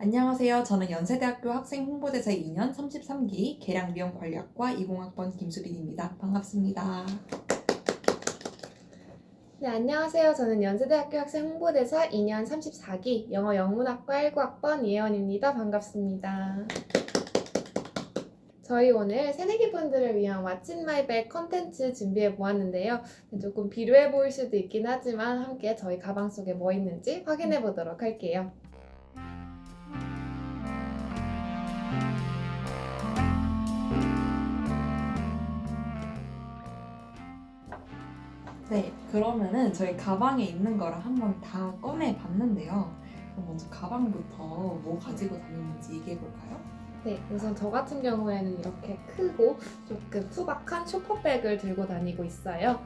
안녕하세요. 저는 연세대학교 학생 홍보대사 2년 33기 계량미용관리학과 20학번 김수빈입니다. 반갑습니다. 네, 안녕하세요. 저는 연세대학교 학생 홍보대사 2년 34기 영어 영문학과 19학번 이혜원입니다. 반갑습니다. 저희 오늘 새내기 분들을 위한 What's in my bag 컨텐츠 준비해 보았는데요. 조금 비루해 보일 수도 있긴 하지만 함께 저희 가방 속에 뭐 있는지 확인해 보도록 할게요. 네, 그러면은 저희 가방에 있는 거를 한번 다 꺼내 봤는데요. 그럼 먼저 가방부터 뭐 가지고 다니는지 얘기해 볼까요? 네, 우선 저 같은 경우에는 이렇게 크고 조금 투박한 쇼퍼백을 들고 다니고 있어요.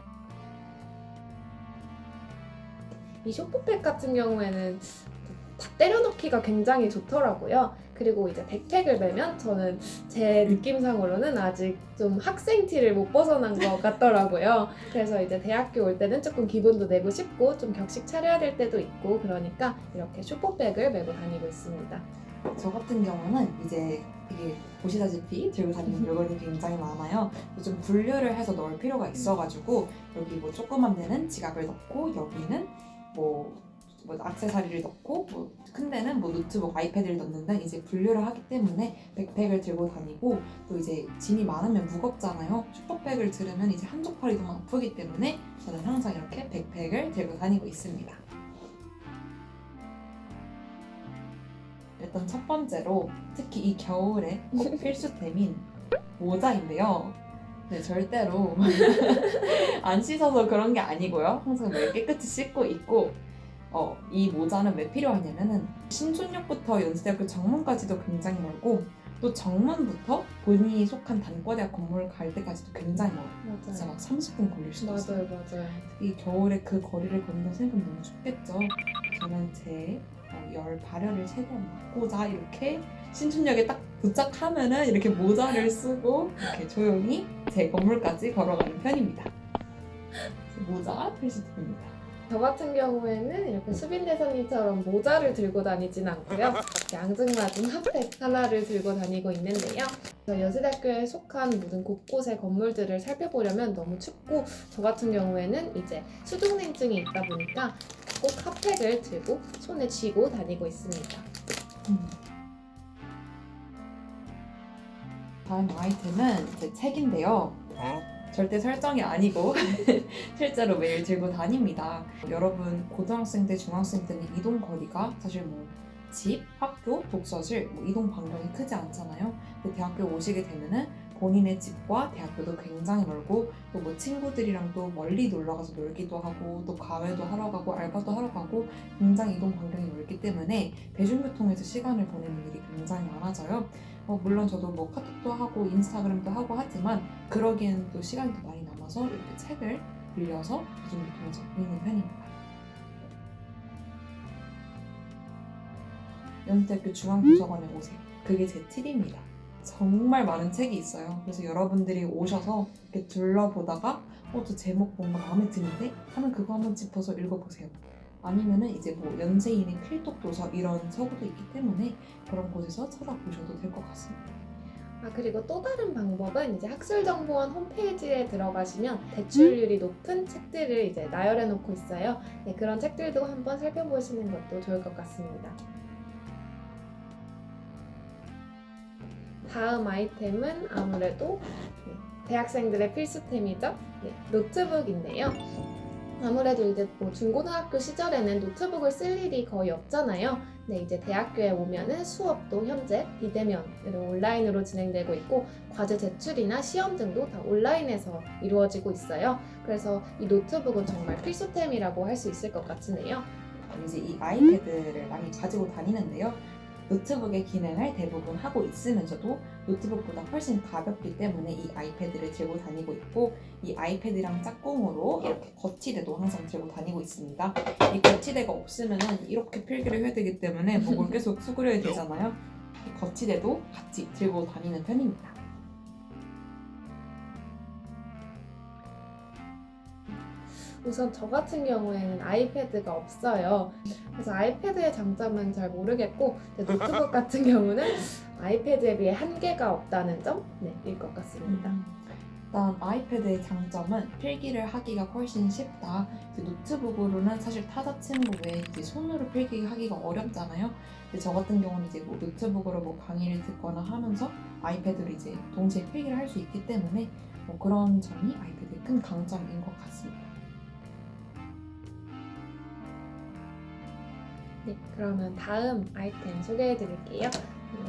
이 쇼퍼백 같은 경우에는 다 때려넣기가 굉장히 좋더라고요. 그리고 이제 백팩을 메면 저는 제 느낌상으로는 아직 좀 학생 티를 못 벗어난 것 같더라고요. 그래서 이제 대학교 올 때는 조금 기분도 내고 싶고 좀 격식 차려야 될 때도 있고 그러니까 이렇게 쇼퍼백을 메고 다니고 있습니다. 저 같은 경우는 이제 이게 보시다시피 들고 다니는 물건이 굉장히 많아요. 좀 분류를 해서 넣을 필요가 있어가지고 여기 뭐 조그만 데는 지갑을 넣고 여기는 뭐 액세서리를 넣고 큰 데는 뭐 노트북, 아이패드를 넣는다 이제 분류를 하기 때문에 백팩을 들고 다니고 또 이제 짐이 많으면 무겁잖아요. 슈퍼백을 들으면 이제 한쪽 팔이 너무 아프기 때문에 저는 항상 이렇게 백팩을 들고 다니고 있습니다. 일단 첫 번째로 특히 이 겨울에 꼭 필수템인 모자인데요. 네, 절대로 안 씻어서 그런 게 아니고요. 항상 매일 깨끗이 씻고 있고 이 모자는 왜 필요하냐면은 신촌역부터 연세대학교 정문까지도 굉장히 멀고 또 정문부터 본인이 속한 단과대학 건물 갈 때까지도 굉장히 멀어요. 진짜 맞아요. 막 30분 걸릴 수도 있어요. 맞아요. 이 겨울에 그 거리를 걷는다 생각하면 너무 춥겠죠. 저는 제 열 발열을 최대한 막고자 이렇게 신촌역에 딱 도착하면은 이렇게 모자를 쓰고 이렇게 조용히 제 건물까지 걸어가는 편입니다. 모자 필수템입니다. 저 같은 경우에는 이렇게 수빈 대사님처럼 모자를 들고 다니진 않고요. 앙증맞은 핫팩 하나를 들고 다니고 있는데요. 연세대학교에 속한 모든 곳곳의 건물들을 살펴보려면 너무 춥고 저 같은 경우에는 이제 수족냉증이 있다 보니까 꼭 핫팩을 들고 손에 쥐고 다니고 있습니다. 다음 아이템은 제 책인데요. 절대 설정이 아니고 실제로 매일 들고 다닙니다. 여러분 고등학생 때, 중학생 때는 이동 거리가 사실 뭐 집, 학교, 독서실 이동 반경이 크지 않잖아요. 근데 대학교 오시게 되면은 본인의 집과 대학교도 굉장히 멀고 또 뭐 친구들이랑 또 멀리 놀러 가서 놀기도 하고 또 과외도 하러 가고 알바도 하러 가고 굉장히 이동 반경이 넓기 때문에 대중교통에서 시간을 보내는 일이 굉장히 많아져요. 물론 저도 뭐 카톡도 하고 인스타그램도 하고 하지만 그러기에는 또 시간이 더 많이 남아서 이렇게 책을 빌려서 대중교통에서 보이는 편입니다. 연세대학교 중앙도서관에 오세요. 그게 제 팁입니다. 정말 많은 책이 있어요. 그래서 여러분들이 오셔서 이렇게 둘러보다가 저 제목 뭔가 마음에 드는데? 하면 그거 한번 짚어서 읽어보세요. 아니면은 이제 뭐 연세인의 필독 도서 이런 서구도 있기 때문에 그런 곳에서 찾아보셔도 될 것 같습니다. 그리고 또 다른 방법은 이제 학술정보원 홈페이지에 들어가시면 대출률이 높은 책들을 이제 나열해 놓고 있어요. 네, 그런 책들도 한번 살펴보시는 것도 좋을 것 같습니다. 다음 아이템은 아무래도 대학생들의 필수템이죠. 노트북인데요. 아무래도 이제 뭐 중고등학교 시절에는 노트북을 쓸 일이 거의 없잖아요. 근데 이제 대학교에 오면은 수업도 현재 비대면으로 온라인으로 진행되고 있고 과제 제출이나 시험 등도 다 온라인에서 이루어지고 있어요. 그래서 이 노트북은 정말 필수템이라고 할 수 있을 것 같으네요. 이제 이 아이패드를 많이 가지고 다니는데요. 노트북의 기능을 대부분 하고 있으면서도 노트북보다 훨씬 가볍기 때문에 이 아이패드를 들고 다니고 있고 이 아이패드랑 짝꿍으로 이렇게 거치대도 항상 들고 다니고 있습니다. 이 거치대가 없으면 이렇게 필기를 해야 되기 때문에 목을 계속 수그려야 되잖아요. 이 거치대도 같이 들고 다니는 편입니다. 우선 저 같은 경우에는 아이패드가 없어요. 그래서 아이패드의 장점은 잘 모르겠고 노트북 같은 경우는 아이패드에 비해 한계가 없다는 점? 네, 일 것 같습니다. 일단 아이패드의 장점은 필기를 하기가 훨씬 쉽다. 이제 노트북으로는 사실 타자 치는 거 외에 이제 손으로 필기하기가 어렵잖아요. 근데 저 같은 경우는 이제 뭐 노트북으로 뭐 강의를 듣거나 하면서 아이패드로 이제 동시에 필기를 할 수 있기 때문에 뭐 그런 점이 아이패드의 큰 강점인 것 같습니다. 네, 그러면 다음 아이템 소개해 드릴게요.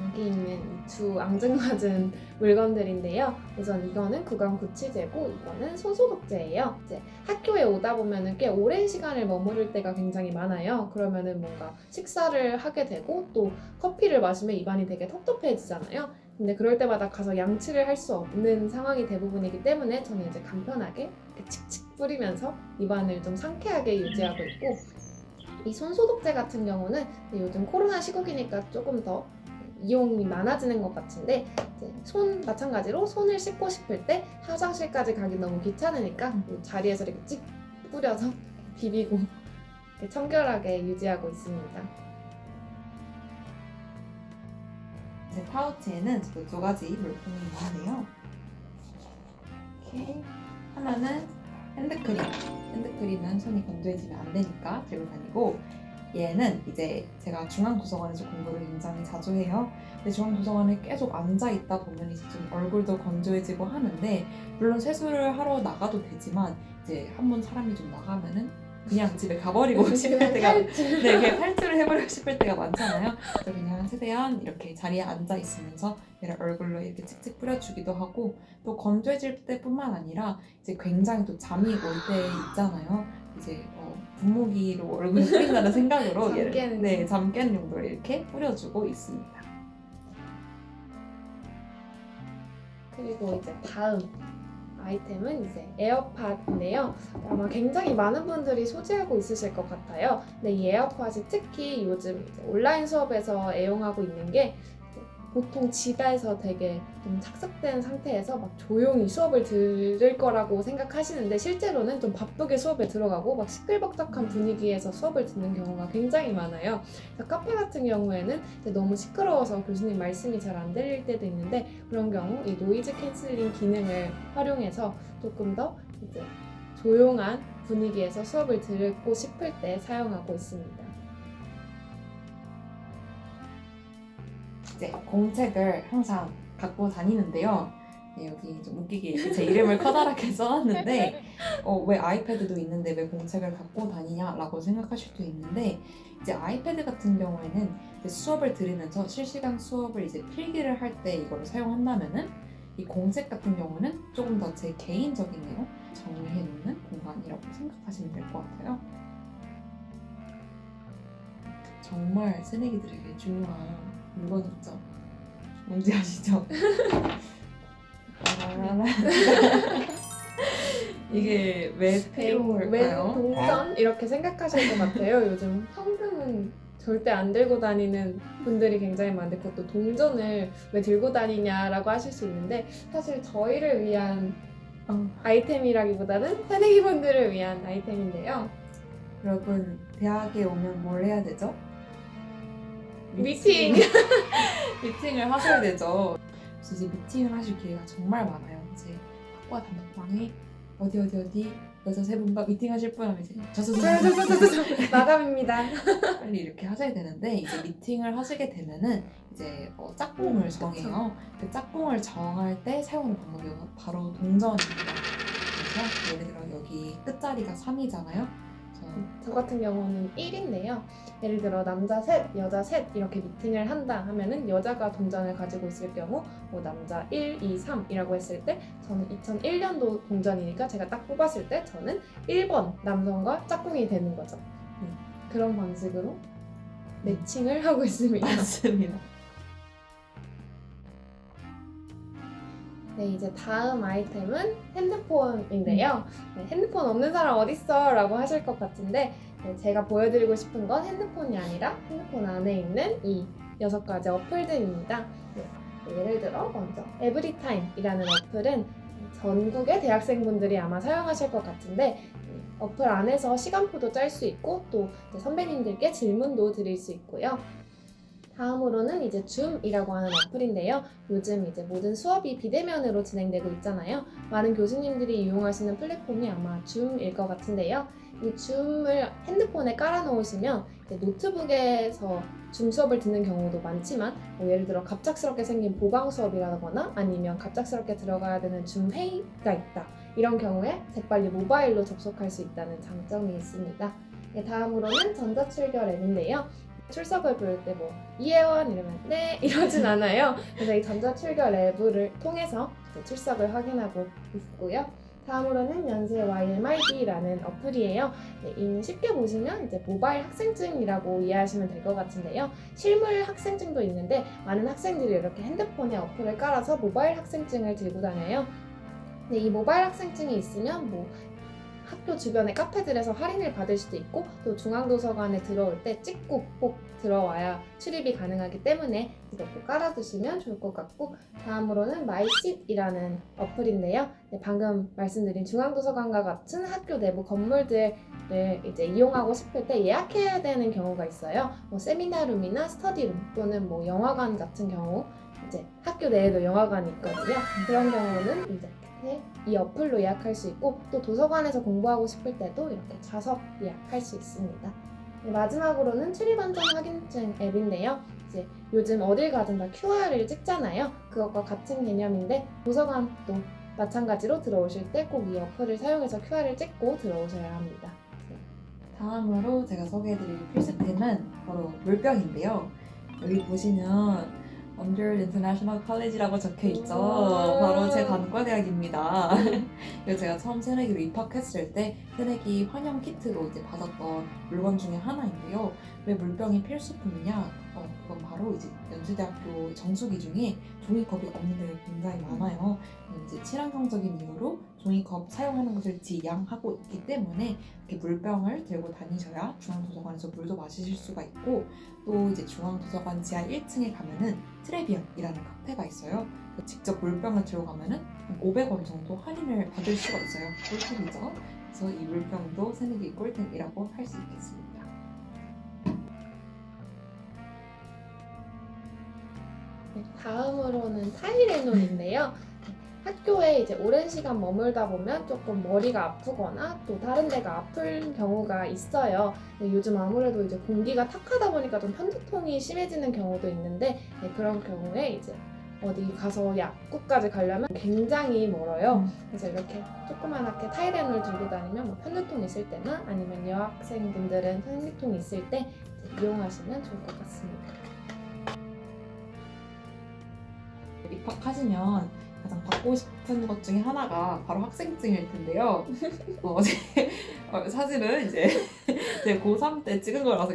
여기 있는 이 두 앙증맞은 물건들인데요. 우선 이거는 구강 구치제고 이거는 손소독제예요. 이제 학교에 오다 보면은 꽤 오랜 시간을 머무를 때가 굉장히 많아요. 그러면은 뭔가 식사를 하게 되고 또 커피를 마시면 입안이 되게 텁텁해지잖아요. 근데 그럴 때마다 가서 양치를 할 수 없는 상황이 대부분이기 때문에 저는 이제 간편하게 이렇게 칙칙 뿌리면서 입안을 좀 상쾌하게 유지하고 있고, 이 손소독제 같은 경우는 요즘 코로나 시국이니까 조금 더 이용이 많아지는 것 같은데, 이제 손 마찬가지로 손을 씻고 싶을 때 화장실까지 가기 너무 귀찮으니까 이 자리에서 이렇게 찍 뿌려서 비비고 이렇게 청결하게 유지하고 있습니다. 제 파우치에는 두 가지 물품이 있는데요. 이렇게 하나는 핸드크림. 핸드크림은 손이 건조해지면 안 되니까 들고 다니고, 얘는 이제 제가 중앙도서관에서 공부를 굉장히 자주 해요. 근데 중앙도서관에 계속 앉아 있다 보면 이제 좀 얼굴도 건조해지고 하는데, 물론 세수를 하러 나가도 되지만 이제 한번 사람이 좀 나가면은 그냥 집에 가버리고 싶을 때가 그냥 탈출을 해버리고 싶을 때가 많잖아요. 그래서 그냥 최대한 이렇게 자리에 앉아 있으면서 얘를 얼굴로 이렇게 칙칙 뿌려주기도 하고, 또 건조해질 때뿐만 아니라 이제 굉장히 또 잠이 올 때 있잖아요. 이제 분무기로 얼굴에 뿌린다는 생각으로 잠 깨는 네, 잠 깨는 용도로 이렇게 뿌려주고 있습니다. 그리고 이제 다음 아이템은 이제 에어팟인데요. 아마 굉장히 많은 분들이 소지하고 있으실 것 같아요. 근데 이 에어팟이 특히 요즘 이제 온라인 수업에서 애용하고 있는 게, 보통 집에서 되게 좀 착석된 상태에서 막 조용히 수업을 들을 거라고 생각하시는데 실제로는 좀 바쁘게 수업에 들어가고 막 시끌벅적한 분위기에서 수업을 듣는 경우가 굉장히 많아요. 그래서 카페 같은 경우에는 이제 너무 시끄러워서 교수님 말씀이 잘 안 들릴 때도 있는데, 그런 경우 이 노이즈 캔슬링 기능을 활용해서 조금 더 이제 조용한 분위기에서 수업을 듣고 싶을 때 사용하고 있습니다. 이제 공책을 항상 갖고 다니는데요. 네, 여기 좀 웃기게 제 이름을 커다랗게 써놨는데 왜 아이패드도 있는데 왜 공책을 갖고 다니냐라고 생각하실 수도 있는데, 이제 아이패드 같은 경우에는 이제 수업을 들으면서 실시간 수업을 이제 필기를 할 때 이걸 사용한다면은, 이 공책 같은 경우는 조금 더 제 개인적이네요. 정리해놓는 공간이라고 생각하시면 될 것 같아요. 정말 새내기들에게 중요한 물건 있죠. 뭔지 아시죠? 이게 왜 왜 필요할까요? 동전? 이렇게 생각하실 것 같아요. 요즘 현금은 절대 안 들고 다니는 분들이 굉장히 많은데 그것도 동전을 왜 들고 다니냐라고 하실 수 있는데, 사실 저희를 위한 아이템이라기보다는 새내기분들을 위한 아이템인데요. 여러분, 대학에 오면 뭘 해야 되죠? 미팅! 미팅을 하셔야 되죠. 그래서 이제 미팅을 하실 기회가 정말 많아요. 이제 학과 단톡방에 어디 여자 세 분과 미팅하실 분 하면 이제 마감입니다. 빨리 이렇게 하셔야 되는데, 이제 미팅을 하시게 되면은 이제 짝꿍을 정해요. 그 짝꿍을 정할 때 사용하는 방법이 바로 동전입니다. 그래서 예를 들어 여기 끝자리가 3이잖아요. 저 같은 경우는 1인데요. 예를 들어 남자 셋, 여자 셋 이렇게 미팅을 한다 하면은 여자가 동전을 가지고 있을 경우 뭐 남자 1, 2, 3이라고 했을 때 저는 2001년도 동전이니까 제가 딱 뽑았을 때 저는 1번 남성과 짝꿍이 되는 거죠. 그런 방식으로 매칭을 하고 있습니다. 맞습니다. 네, 이제 다음 아이템은 핸드폰인데요. 네, 핸드폰 없는 사람 어딨어? 라고 하실 것 같은데, 네, 제가 보여드리고 싶은 건 핸드폰이 아니라 핸드폰 안에 있는 이 6가지 어플들입니다. 네, 예를 들어 먼저 에브리타임이라는 어플은 전국의 대학생분들이 아마 사용하실 것 같은데 어플 안에서 시간표도 짤 수 있고 또 이제 선배님들께 질문도 드릴 수 있고요. 다음으로는 이제 줌이라고 하는 어플인데요. 요즘 이제 모든 수업이 비대면으로 진행되고 있잖아요. 많은 교수님들이 이용하시는 플랫폼이 아마 줌일 것 같은데요. 이 줌을 핸드폰에 깔아 놓으시면 노트북에서 줌 수업을 듣는 경우도 많지만 예를 들어 갑작스럽게 생긴 보강 수업이라거나 아니면 갑작스럽게 들어가야 되는 줌 회의가 있다. 이런 경우에 재빨리 모바일로 접속할 수 있다는 장점이 있습니다. 다음으로는 전자출결 앱인데요. 출석을 부를 때 뭐 이혜원 이러면 네 이러진 않아요. 그래서 이 전자출결 앱을 통해서 출석을 확인하고 있고요. 다음으로는 연세 YMID라는 어플이에요. 이 쉽게 보시면 이제 모바일 학생증이라고 이해하시면 될 것 같은데요. 실물 학생증도 있는데 많은 학생들이 이렇게 핸드폰에 어플을 깔아서 모바일 학생증을 들고 다녀요. 이 모바일 학생증이 있으면 뭐 학교 주변의 카페들에서 할인을 받을 수도 있고 또 중앙도서관에 들어올 때 찍고 꼭 들어와야 출입이 가능하기 때문에 이것도 깔아두시면 좋을 것 같고 다음으로는 마이시트이라는 어플인데요. 방금 말씀드린 중앙도서관과 같은 학교 내부 건물들을 이제 이용하고 싶을 때 예약해야 되는 경우가 있어요. 뭐 세미나룸이나 스터디룸 또는 뭐 영화관 같은 경우 이제 학교 내에도 영화관이 있거든요. 그런 경우는 이제 이 어플로 예약할 수 있고 또 도서관에서 공부하고 싶을 때도 이렇게 좌석 예약할 수 있습니다. 마지막으로는 출입안전 확인증 앱인데요. 이제 요즘 어딜 가든 다 QR을 찍잖아요. 그것과 같은 개념인데 도서관도 마찬가지로 들어오실 때 꼭 이 어플을 사용해서 QR을 찍고 들어오셔야 합니다. 다음으로 제가 소개해드릴 필수템은 바로 물병인데요. 여기 보시면 Under International College라고 적혀있죠. 바로 제 단과대학입니다. 그래서 제가 처음 새내기로 입학했을 때 새내기 환영 키트로 이제 받았던 물건 중에 하나인데요. 왜 물병이 필수품이냐? 그건 바로 이제 연세대학교 정수기 중에 종이컵이 없는 데가 굉장히 많아요. 이제 친환경적인 이유로 종이컵 사용하는 것을 지양하고 있기 때문에 이렇게 물병을 들고 다니셔야 중앙도서관에서 물도 마시실 수가 있고 또 이제 중앙도서관 지하 1층에 가면은 트레비언이라는 카페가 있어요. 직접 물병을 들고 가면은 500원 정도 할인을 받을 수가 있어요. 꿀템이죠. 그래서 이 물병도 새내기 꿀템이라고 할 수 있겠습니다. 다음으로는 타이레놀인데요. 학교에 이제 오랜 시간 머물다 보면 조금 머리가 아프거나 또 다른 데가 아픈 경우가 있어요. 요즘 아무래도 이제 공기가 탁하다 보니까 좀 편두통이 심해지는 경우도 있는데 그런 경우에 이제 어디 가서 약국까지 가려면 굉장히 멀어요. 그래서 이렇게 조그맣게 타이레놀 들고 다니면 뭐 편두통 있을 때나 아니면 여학생분들은 생리통 있을 때 이용하시면 좋을 것 같습니다. 입학하시면 가장 받고 싶은 것 중에 하나가 바로 학생증일 텐데요. 사진은 이제 제 고3 때 찍은 거라서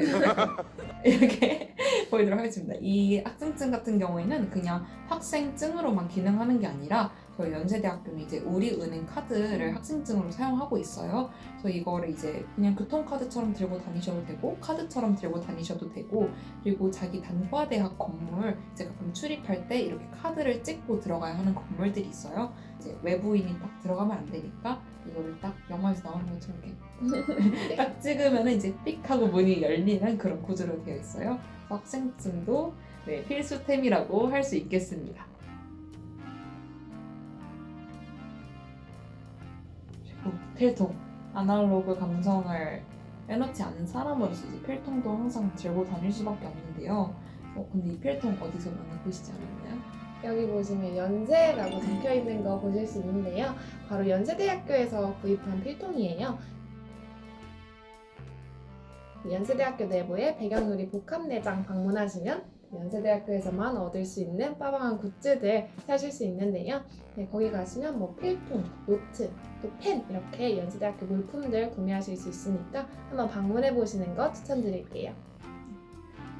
이렇게 보이도록 하겠습니다. 이 학생증 같은 경우에는 그냥 학생증으로만 기능하는 게 아니라 저희 연세대학교는 이제 우리은행 카드를 학생증으로 사용하고 있어요. 그래서 이거를 이제 그냥 교통카드처럼 들고 다니셔도 되고 카드처럼 들고 다니셔도 되고 그리고 자기 단과대학 건물 이제 가끔 출입할 때 이렇게 카드를 찍고 들어가야 하는 건물들이 있어요. 이제 외부인이 딱 들어가면 안 되니까 이거를 딱 영화에서 나오는 것처럼 이렇게 딱 찍으면 이제 삑 하고 문이 열리는 그런 구조로 되어 있어요. 학생증도 필수템이라고 할 수 있겠습니다. 그리고 필통, 아날로그 감성을 빼놓지 않는 사람으로서 이제 필통도 항상 들고 다닐 수밖에 없는데요. 근데 이 필통 어디서 많이 보시지 않았나요? 여기 보시면 연세라고 적혀 있는 거 보실 수 있는데요. 바로 연세대학교에서 구입한 필통이에요. 연세대학교 내부에 백양놀이 복합내장 방문하시면 연세대학교에서만 얻을 수 있는 빠방한 굿즈들 사실 수 있는데요. 거기 가시면 뭐 필통, 노트, 또 펜 이렇게 연세대학교 물품들 구매하실 수 있으니까 한번 방문해 보시는 거 추천드릴게요.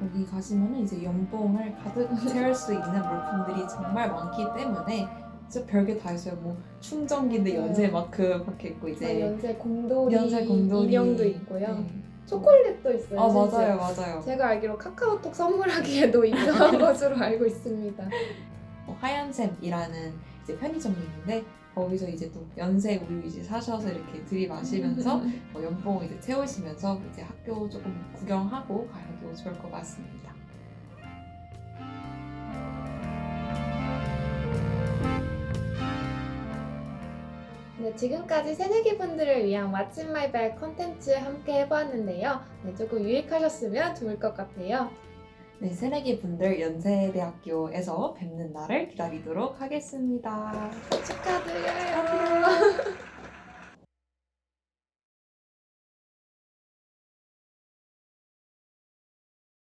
여기 가시면은 이제 연봉을 가득 채울 수 있는 물품들이 정말 많기 때문에 진짜 별게 다 있어요. 뭐 충전기인데 연세 마크 박혀있고 이제 연세 곰돌이, 연세 곰돌이 인형도 있고요. 초콜릿도 있어요. 맞아요, 맞아요. 제가 알기로 카카오톡 선물하기에도 입장한 것으로 알고 있습니다. 하얀샘이라는 이제 편의점이 있는데 거기서 이제 또 연세 우유 이제 사셔서 이렇게 들이마시면서 연봉 이제 채우시면서 이제 학교 조금 구경하고 가셔도 좋을 것 같습니다. 네, 지금까지 새내기 분들을 위한 What's in my bag 컨텐츠 함께 해보았는데요. 네, 조금 유익하셨으면 좋을 것 같아요. 네, 새내기 분들 연세대학교에서 뵙는 날을 기다리도록 하겠습니다. 축하드려요.